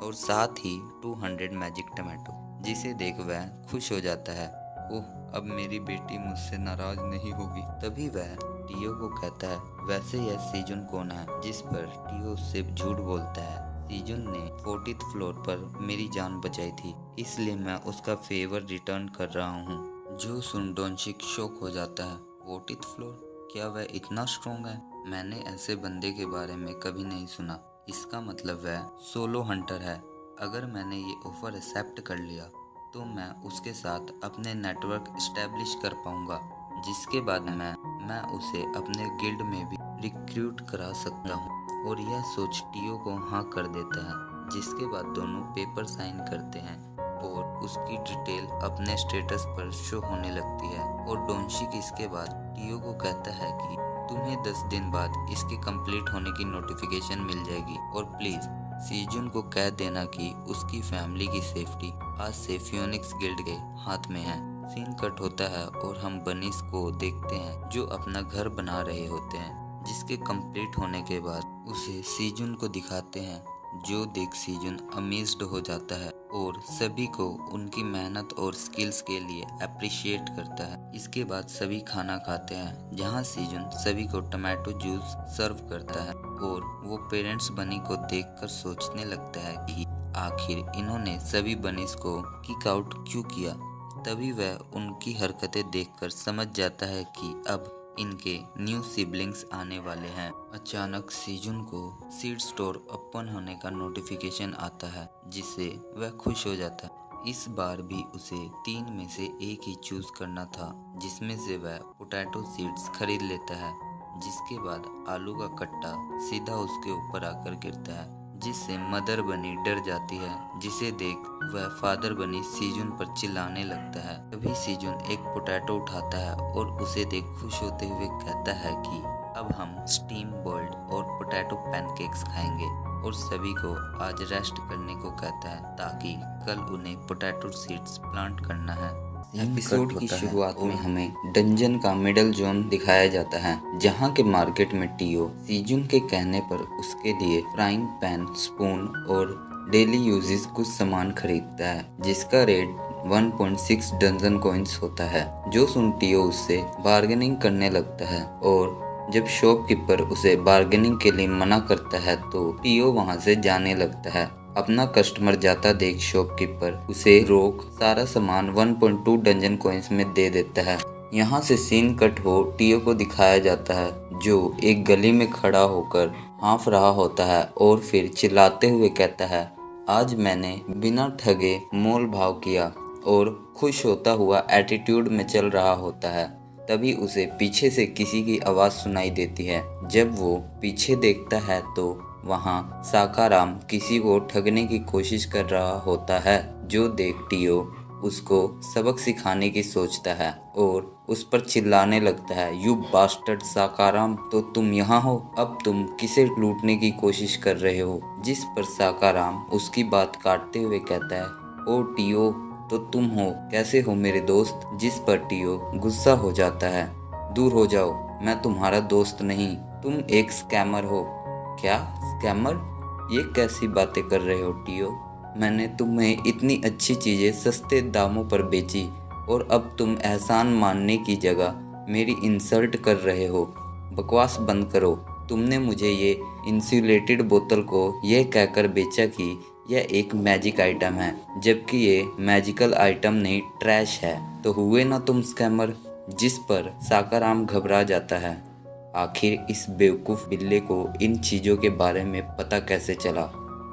और साथ ही 200 मैजिक टमाटो। जिसे देख वह खुश हो जाता है, ओह अब मेरी बेटी मुझसे नाराज नहीं होगी। तभी वह टियो को कहता है वैसे यह सीजुन कौन है, जिस पर टियो उससे झूठ बोलता है। सीजुन ने 40th फ्लोर पर मेरी जान बचाई थी, इसलिए मैं उसका फेवर रिटर्न कर रहा हूँ। जो सुन डोनशिक शॉक हो जाता है। 40th floor? क्या वह इतना स्ट्रॉन्ग है? मैंने ऐसे बंदे के बारे में कभी नहीं सुना। इसका मतलब वह सोलो हंटर है। अगर मैंने ये ऑफर एक्सेप्ट कर लिया तो मैं उसके साथ अपने नेटवर्क इस्टेब्लिश कर पाऊंगा, जिसके बाद मैं उसे अपने गिल्ड में भी रिक्रूट करा सकता हूँ। और यह सोच टियो को हाँ कर देता है, जिसके बाद दोनों पेपर साइन करते हैं और उसकी डिटेल अपने स्टेटस पर शो होने लगती है। और डोनशिक इसके बाद टियो को कहता है कि तुम्हें 10 दिन बाद इसके कंप्लीट होने की नोटिफिकेशन मिल जाएगी, और प्लीज सीजुन को कह देना कि उसकी फैमिली की सेफ्टी आज से फियोनिक्स गिल्ड के हाथ में है। सीन कट होता है और हम बनीस को देखते हैं जो अपना घर बना रहे होते हैं, जिसके कंप्लीट होने के बाद उसे सीजुन को दिखाते हैं, जो देख सीजुन अमेज्ड हो जाता है और सभी को उनकी मेहनत और स्किल्स के लिए अप्रिशिएट करता है। इसके बाद सभी खाना खाते हैं, जहां सीजुन सभी को टमाटो जूस सर्व करता है और वो पेरेंट्स बनी को देखकर सोचने लगता है कि आखिर इन्होंने सभी बनीज को किक आउट क्यों किया। तभी वह उनकी हरकतें देखकर समझ जाता है कि अब इनके न्यू सिबलिंग्स आने वाले हैं। अचानक सीजुन को सीड स्टोर ओपन होने का नोटिफिकेशन आता है, जिससे वह खुश हो जाता है। इस बार भी उसे 3 में से एक ही चूज करना था, जिसमें से वह पोटैटो सीड्स खरीद लेता है। जिसके बाद आलू का कट्टा सीधा उसके ऊपर आकर गिरता है, जिससे मदर बनी डर जाती है, जिसे देख वह फादर बनी सीजुन पर चिल्लाने लगता है। तभी सीजुन एक पोटैटो उठाता है और उसे देख खुश होते हुए कहता है कि अब हम स्टीम बॉइल्ड और पोटैटो पैनकेक्स खाएंगे, और सभी को आज रेस्ट करने को कहता है ताकि कल उन्हें पोटैटो सीड्स प्लांट करना है। एपिसोड की शुरुआत में हमें डंजन का मिडल जोन दिखाया जाता है, जहां के मार्केट में टियो सीजुन के कहने पर उसके लिए फ्राइंग पैन, स्पून और डेली यूजेस कुछ सामान खरीदता है, जिसका रेट 1.6 डजन कॉइन्स होता है। जो सुन टियो उससे बार्गेनिंग करने लगता है, और जब शॉपकीपर उसे बार्गेनिंग के लिए मना करता है तो टियो वहां से जाने लगता है। अपना कस्टमर जाता देख शॉपकीपर उसे रोक सारा सामान 1.2 डजन कॉइन्स में दे देता है। यहाँ से सीन कट हो टियो को दिखाया जाता है, जो एक गली में खड़ा होकर हाँफ रहा होता है और फिर चिल्लाते हुए कहता है आज मैंने बिना ठगे मोल भाव किया, और खुश होता हुआ एटीट्यूड में चल रहा होता है। तभी उसे पीछे से किसी की आवाज़ सुनाई देती है। जब वो पीछे देखता है तो वहाँ साकाराम किसी को ठगने की कोशिश कर रहा होता है, जो देख टियो उसको सबक सिखाने की सोचता है और उस पर चिल्लाने लगता है यू बास्टर्ड साकाराम, तो तुम यहाँ हो? अब तुम किसे लूटने की कोशिश कर रहे हो? जिस पर साकाराम उसकी बात काटते हुए कहता है ओ टियो, तो तुम हो? कैसे हो मेरे दोस्त? जिस पर टियो गुस्सा हो जाता है दूर हो जाओ, मैं तुम्हारा दोस्त नहीं, तुम एक स्कैमर हो। क्या स्कैमर? ये कैसी बातें कर रहे हो टियो? मैंने तुम्हें इतनी अच्छी चीज़ें सस्ते दामों पर बेची और अब तुम एहसान मानने की जगह मेरी इंसल्ट कर रहे हो। बकवास बंद करो। तुमने मुझे ये इंसुलेटेड बोतल को यह कहकर बेचा कि यह एक मैजिक आइटम है, जबकि ये मैजिकल आइटम नहीं ट्रैश है। तो हुए ना तुम स्कैमर? जिस पर साकाराम घबरा जाता है। आखिर इस बेवकूफ़ बिल्ले को इन चीज़ों के बारे में पता कैसे चला?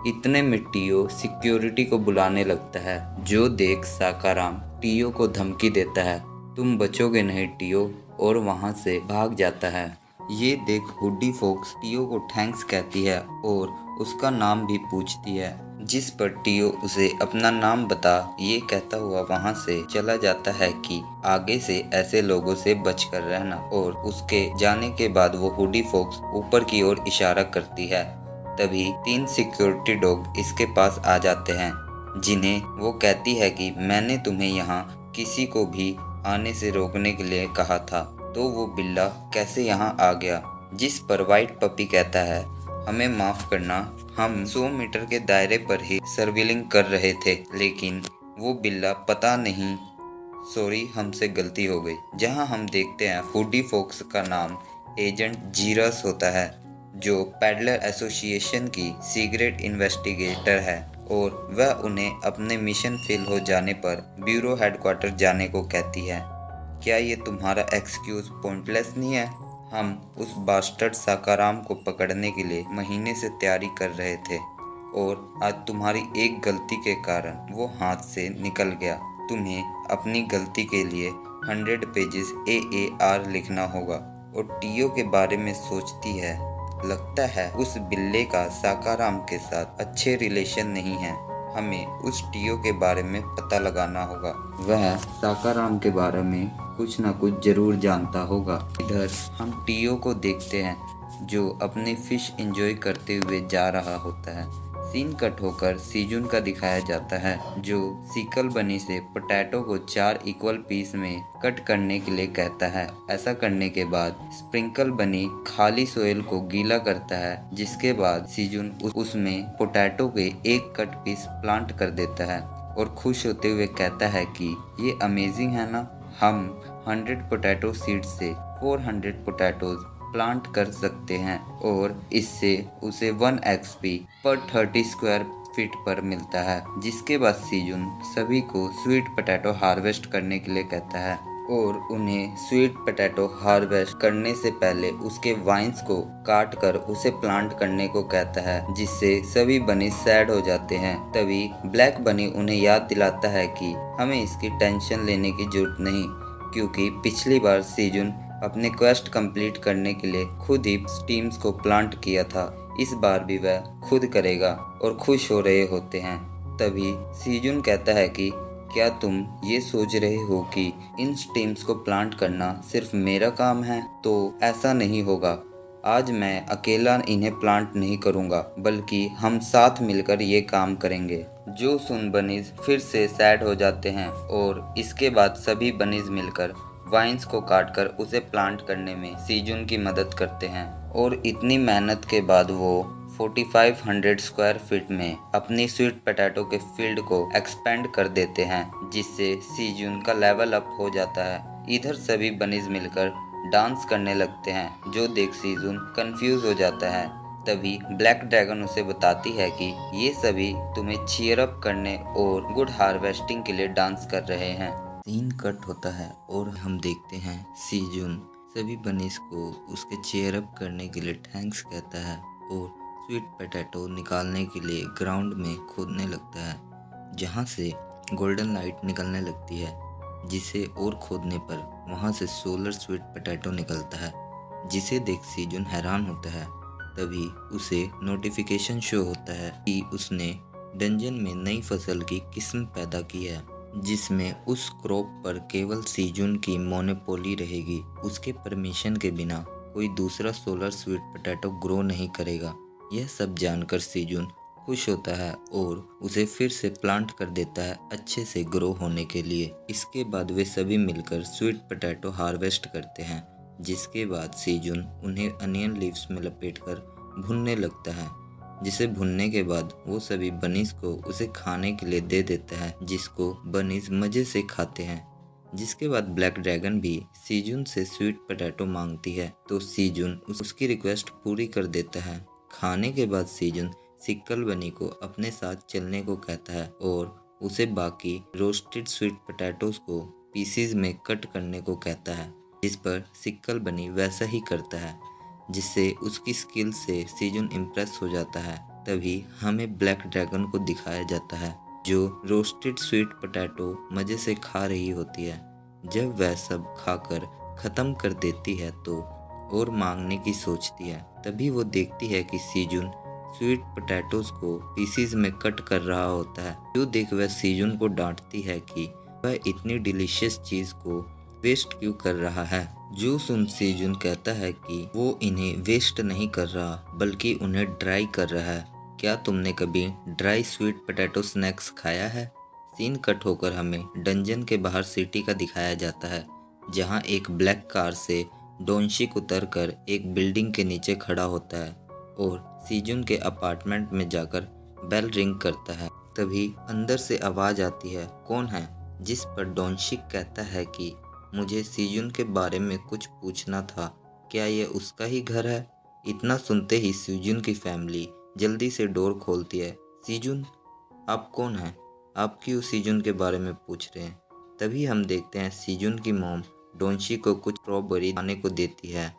इतने में टियो सिक्योरिटी को बुलाने लगता है, जो देख साकाराम टियो को धमकी देता है तुम बचोगे नहीं टियो, और वहां से भाग जाता है। ये देख हुडी फोक्स टियो को थैंक्स कहती है और उसका नाम भी पूछती है, जिस पर टियो उसे अपना नाम बता ये कहता हुआ वहां से चला जाता है कि आगे से ऐसे लोगों से बच कर रहना। और उसके जाने के बाद वो हुडी फोक्स ऊपर की ओर इशारा करती है। तभी 3 सिक्योरिटी डॉग इसके पास आ जाते हैं, जिन्हें वो कहती है कि मैंने तुम्हें यहाँ किसी को भी आने से रोकने के लिए कहा था, तो वो बिल्ला कैसे यहाँ आ गया? जिस पर वाइट पपी कहता है हमें माफ़ करना, हम 100 मीटर के दायरे पर ही सर्विलिंग कर रहे थे, लेकिन वो बिल्ला पता नहीं, सॉरी हमसे गलती हो गई। जहाँ हम देखते हैं हुडी फोक्स का नाम एजेंट जीरस होता है, जो पैडलर एसोसिएशन की सीक्रेट इन्वेस्टिगेटर है, और वह उन्हें अपने मिशन फेल हो जाने पर ब्यूरो हेडक्वार्टर जाने को कहती है। क्या ये तुम्हारा एक्सक्यूज पॉइंटलेस नहीं है? हम उस बास्टर्ड साकाराम को पकड़ने के लिए महीने से तैयारी कर रहे थे, और आज तुम्हारी एक गलती के कारण वो हाथ से निकल गया। तुम्हें अपनी गलती के लिए 100 पेजेस AAR लिखना होगा। और टीओ के बारे में सोचती है, लगता है उस बिल्ले का साकाराम के साथ अच्छे रिलेशन नहीं है। हमें उस टीओ के बारे में पता लगाना होगा। वह साकाराम के बारे में कुछ ना कुछ जरूर जानता होगा। इधर हम टीओ को देखते हैं, जो अपनी फिश एंजॉय करते हुए जा रहा होता है। सीन कट होकर सीजुन का दिखाया जाता है, जो सीकल बनी से पोटैटो को 4 इक्वल पीस में कट करने के लिए कहता है। ऐसा करने के बाद स्प्रिंकल बनी खाली सोयल को गीला करता है, जिसके बाद सीजुन उसमें पोटैटो के एक कट पीस प्लांट कर देता है और खुश होते हुए कहता है कि ये अमेजिंग है ना, हम 100 पोटैटो सीड्स से 400 पोटैटोज प्लांट कर सकते हैं, और इससे उसे 1 XP पर 30 स्क्वायर फीट पर मिलता है। जिसके बाद सीजुन सभी को स्वीट पोटैटो हार्वेस्ट करने के लिए कहता है, और उन्हें स्वीट पोटैटो हार्वेस्ट करने से पहले उसके वाइन्स को काट कर उसे प्लांट करने को कहता है, जिससे सभी बनी सैड हो जाते हैं। तभी ब्लैक बनी उन्हें याद दिलाता है कि हमें इसकी टेंशन लेने की जरूरत नहीं, क्योंकि पिछली बार सीजुन अपने क्वेस्ट कंप्लीट करने के लिए खुद ही स्टीम्स को प्लांट किया था। इस बार भी वह खुद करेगा, और खुश हो रहे होते हैं। तभी सीजुन कहता है कि क्या तुम ये सोच रहे हो कि इन स्टीम्स को प्लांट करना सिर्फ मेरा काम है? तो ऐसा नहीं होगा। आज मैं अकेला इन्हें प्लांट नहीं करूँगा, बल्कि हम साथ मिलकर ये काम करेंगे। जो सुन बनीज फिर से सैड हो जाते हैं, और इसके बाद सभी बनीज मिलकर वाइन्स को काटकर उसे प्लांट करने में सीजुन की मदद करते हैं। और इतनी मेहनत के बाद वो 4500 स्क्वायर फीट में अपनी स्वीट पोटैटो के फील्ड को एक्सपेंड कर देते हैं, जिससे सीजुन का लेवल अप हो जाता है। इधर सभी बनीज मिलकर डांस करने लगते हैं, जो देख सीजुन कंफ्यूज हो जाता है। तभी ब्लैक ड्रैगन उसे बताती है कि ये सभी तुम्हें चीयर अप करने और गुड हार्वेस्टिंग के लिए डांस कर रहे हैं। सीन कट होता है और हम देखते हैं सीजुन सभी बनीज को उसके चीयर अप करने के लिए थैंक्स कहता है, और स्वीट पोटैटो निकालने के लिए ग्राउंड में खोदने लगता है, जहाँ से गोल्डन लाइट निकलने लगती है, जिसे और खोदने पर वहाँ से सोलर स्वीट पोटैटो निकलता है, जिसे देख सीजुन हैरान होता है। तभी उसे नोटिफिकेशन शो होता है कि उसने डंजन में नई फसल की किस्म पैदा की है, जिसमें उस क्रॉप पर केवल सीजुन की मोनोपोली रहेगी। उसके परमिशन के बिना कोई दूसरा सोलर स्वीट पोटैटो ग्रो नहीं करेगा। यह सब जानकर सीजुन खुश होता है और उसे फिर से प्लांट कर देता है अच्छे से ग्रो होने के लिए। इसके बाद वे सभी मिलकर स्वीट पोटैटो हार्वेस्ट करते हैं, जिसके बाद सीजुन उन्हें अनियन लीव्स में लपेटकर भूनने लगता है, जिसे भुनने के बाद वो सभी बनीज को उसे खाने के लिए दे देता है, जिसको बनीज मजे से खाते हैं। जिसके बाद ब्लैक ड्रैगन भी सीजुन से स्वीट पोटैटो मांगती है, तो सीजुन उसकी रिक्वेस्ट पूरी कर देता है। खाने के बाद सीजुन सिक्कल बनी को अपने साथ चलने को कहता है और उसे बाकी रोस्टेड स्वीट पोटैटोज को पीसीज में कट करने को कहता है, जिस पर सिक्कल बनी वैसा ही करता है, जिससे उसकी स्किल से सीजुन इम्प्रेस हो जाता है। तभी हमें ब्लैक ड्रैगन को दिखाया जाता है, जो रोस्टेड स्वीट पोटैटो मज़े से खा रही होती है। जब वह सब खाकर ख़त्म कर देती है तो और मांगने की सोचती है। तभी वो देखती है कि सीजुन स्वीट पोटैटोज को पीसीज में कट कर रहा होता है, जो देख वह सीजुन को डांटती है कि वह इतनी डिलीशियस चीज़ को वेस्ट क्यों कर रहा है। जो सुन सीजुन कहता है कि वो इन्हें वेस्ट नहीं कर रहा, बल्कि उन्हें ड्राई कर रहा है। क्या तुमने कभी ड्राई स्वीट पोटैटो स्नैक्स खाया है? सीन कट होकर हमें डंजन के बाहर सिटी का दिखाया जाता है, जहाँ एक ब्लैक कार से डोनशिक उतरकर एक बिल्डिंग के नीचे खड़ा होता है और सीजुन के अपार्टमेंट में जाकर बेल रिंग करता है। तभी अंदर से आवाज़ आती है, कौन है? जिस पर डोनशिक कहता है कि मुझे सीजुन के बारे में कुछ पूछना था, क्या ये उसका ही घर है? इतना सुनते ही सीजुन की फैमिली जल्दी से डोर खोलती है। सीजुन, आप कौन हैं? आप क्यों सीजुन के बारे में पूछ रहे हैं? तभी हम देखते हैं सीजुन की मॉम डोंशी को कुछ स्ट्रॉबेरी खाने को देती है,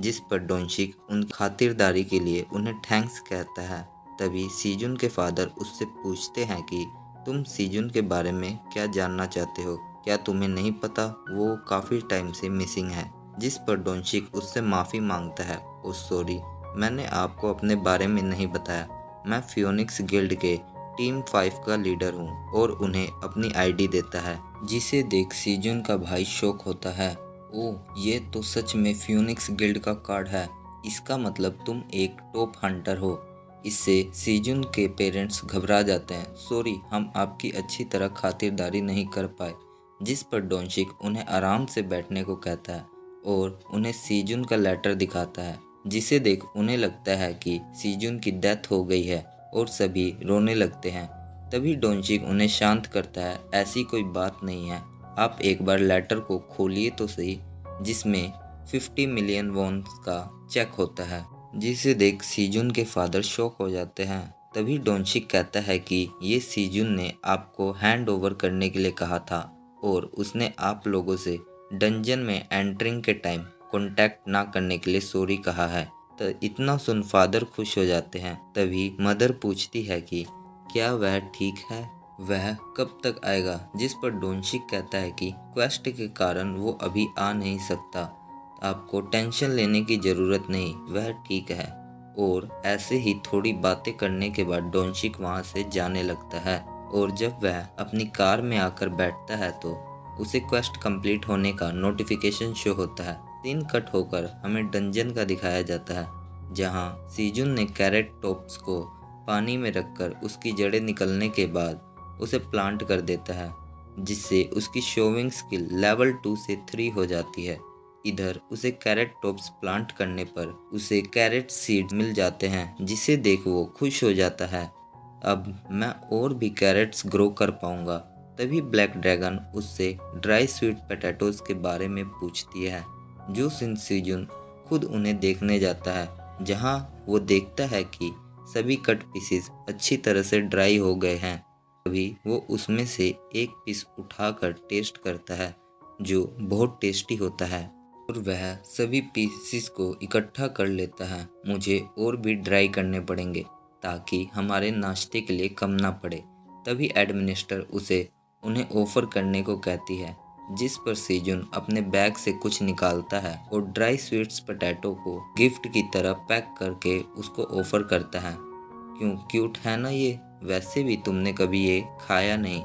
जिस पर डोंशिक उनकी खातिरदारी के लिए उन्हें थैंक्स कहता है। तभी सीजुन के फादर उससे पूछते हैं कि तुम सीजुन के बारे में क्या जानना चाहते हो? क्या तुम्हें नहीं पता वो काफ़ी टाइम से मिसिंग है? जिस पर डोंशिक उससे माफ़ी मांगता है। ओ सॉरी, मैंने आपको अपने बारे में नहीं बताया। मैं फियोनिक्स गिल्ड के टीम 5 का लीडर हूँ और उन्हें अपनी आईडी देता है, जिसे देख सीजुन का भाई शॉक होता है। ओह, ये तो सच में फियोनिक्स गिल्ड का कार्ड है। इसका मतलब तुम एक टॉप हंटर हो। इससे सीजुन के पेरेंट्स घबरा जाते हैं। सॉरी, हम आपकी अच्छी तरह खातिरदारी नहीं कर पाए। जिस पर डोंशिक उन्हें आराम से बैठने को कहता है और उन्हें सीजुन का लेटर दिखाता है, जिसे देख उन्हें लगता है कि सीजुन की डेथ हो गई है और सभी रोने लगते हैं। तभी डोंशिक उन्हें शांत करता है, ऐसी कोई बात नहीं है, आप एक बार लेटर को खोलिए तो सही, जिसमें 50 मिलियन वॉन्स का चेक होता है। जिसे देख सीजुन के फादर शॉक हो जाते हैं। तभी डोंशिक कहता है कि ये सीजुन ने आपको हैंड ओवर करने के लिए कहा था और उसने आप लोगों से डंजन में एंटरिंग के टाइम कांटेक्ट ना करने के लिए सॉरी कहा है। तो इतना सुन फादर खुश हो जाते हैं। तभी मदर पूछती है कि क्या वह ठीक है, वह कब तक आएगा? जिस पर डोंशिक कहता है कि क्वेस्ट के कारण वो अभी आ नहीं सकता, आपको टेंशन लेने की ज़रूरत नहीं, वह ठीक है। और ऐसे ही थोड़ी बातें करने के बाद डोंशिक वहाँ से जाने लगता है और जब वह अपनी कार में आकर बैठता है तो उसे क्वेस्ट कंप्लीट होने का नोटिफिकेशन शो होता है। सीन कट होकर हमें डंजन का दिखाया जाता है, जहाँ सीजुन ने कैरेट टॉप्स को पानी में रखकर उसकी जड़ें निकलने के बाद उसे प्लांट कर देता है, जिससे उसकी शोविंग स्किल लेवल 2 से 3 हो जाती है। इधर उसे कैरेट टॉप्स प्लांट करने पर उसे कैरेट सीड्स मिल जाते हैं, जिसे देख वो खुश हो जाता है। अब मैं और भी कैरेट्स ग्रो कर पाऊंगा। तभी ब्लैक ड्रैगन उससे ड्राई स्वीट पोटैटोज के बारे में पूछती है, जो सीजुन खुद उन्हें देखने जाता है, जहां वो देखता है कि सभी कट पीसेस अच्छी तरह से ड्राई हो गए हैं। तभी वो उसमें से एक पीस उठाकर टेस्ट करता है, जो बहुत टेस्टी होता है और वह सभी पीसेस को इकट्ठा कर लेता है। मुझे और भी ड्राई करने पड़ेंगे ताकि हमारे नाश्ते के लिए कम ना पड़े। तभी एडमिनिस्टर उसे उन्हें ऑफर करने को कहती है, जिस पर सीजुन अपने बैग से कुछ निकालता है और ड्राई स्वीट्स पोटैटो को गिफ्ट की तरह पैक करके उसको ऑफर करता है। क्यों, क्यूट है ना ये? वैसे भी तुमने कभी ये खाया नहीं,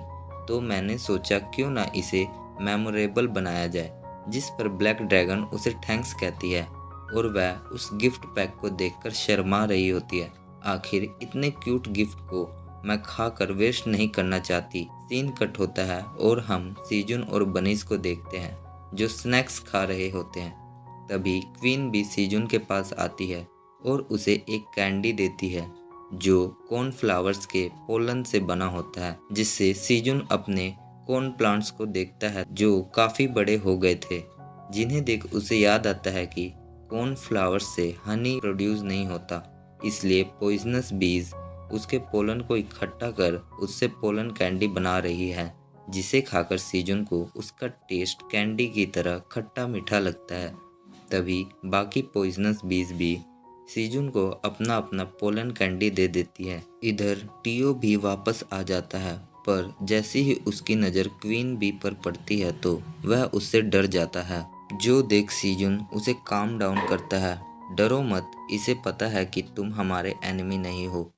तो मैंने सोचा क्यों ना इसे मेमोरेबल बनाया जाए। जिस पर ब्लैक ड्रैगन उसे थैंक्स कहती है और वह उस गिफ्ट पैक को देखकर शर्मा रही होती है। आखिर इतने क्यूट गिफ्ट को मैं खाकर वेस्ट नहीं करना चाहती। सीन कट होता है और हम सीजुन और बनीज को देखते हैं, जो स्नैक्स खा रहे होते हैं। तभी क्वीन भी सीजुन के पास आती है और उसे एक कैंडी देती है, जो कॉर्नफ्लावर्स के पोलन से बना होता है, जिससे सीजुन अपने कॉर्न प्लांट्स को देखता है, जो काफ़ी बड़े हो गए थे, जिन्हें देख उसे याद आता है कि कॉर्नफ्लावर्स से हनी प्रोड्यूस नहीं होता, इसलिए पॉइजनस बीज उसके पोलन को इकट्ठा कर उससे पोलन कैंडी बना रही है, जिसे खाकर सीजुन को उसका टेस्ट कैंडी की तरह खट्टा मीठा लगता है। तभी बाकी पॉइजनस बीज भी सीजुन को अपना अपना पोलन कैंडी दे देती है। इधर टीओ भी वापस आ जाता है, पर जैसे ही उसकी नज़र क्वीन बी पर पड़ती है तो वह उससे डर जाता है, जो देख सीजुन उसे काम डाउन करता है। डरो मत, इसे पता है कि तुम हमारे एनिमी नहीं हो।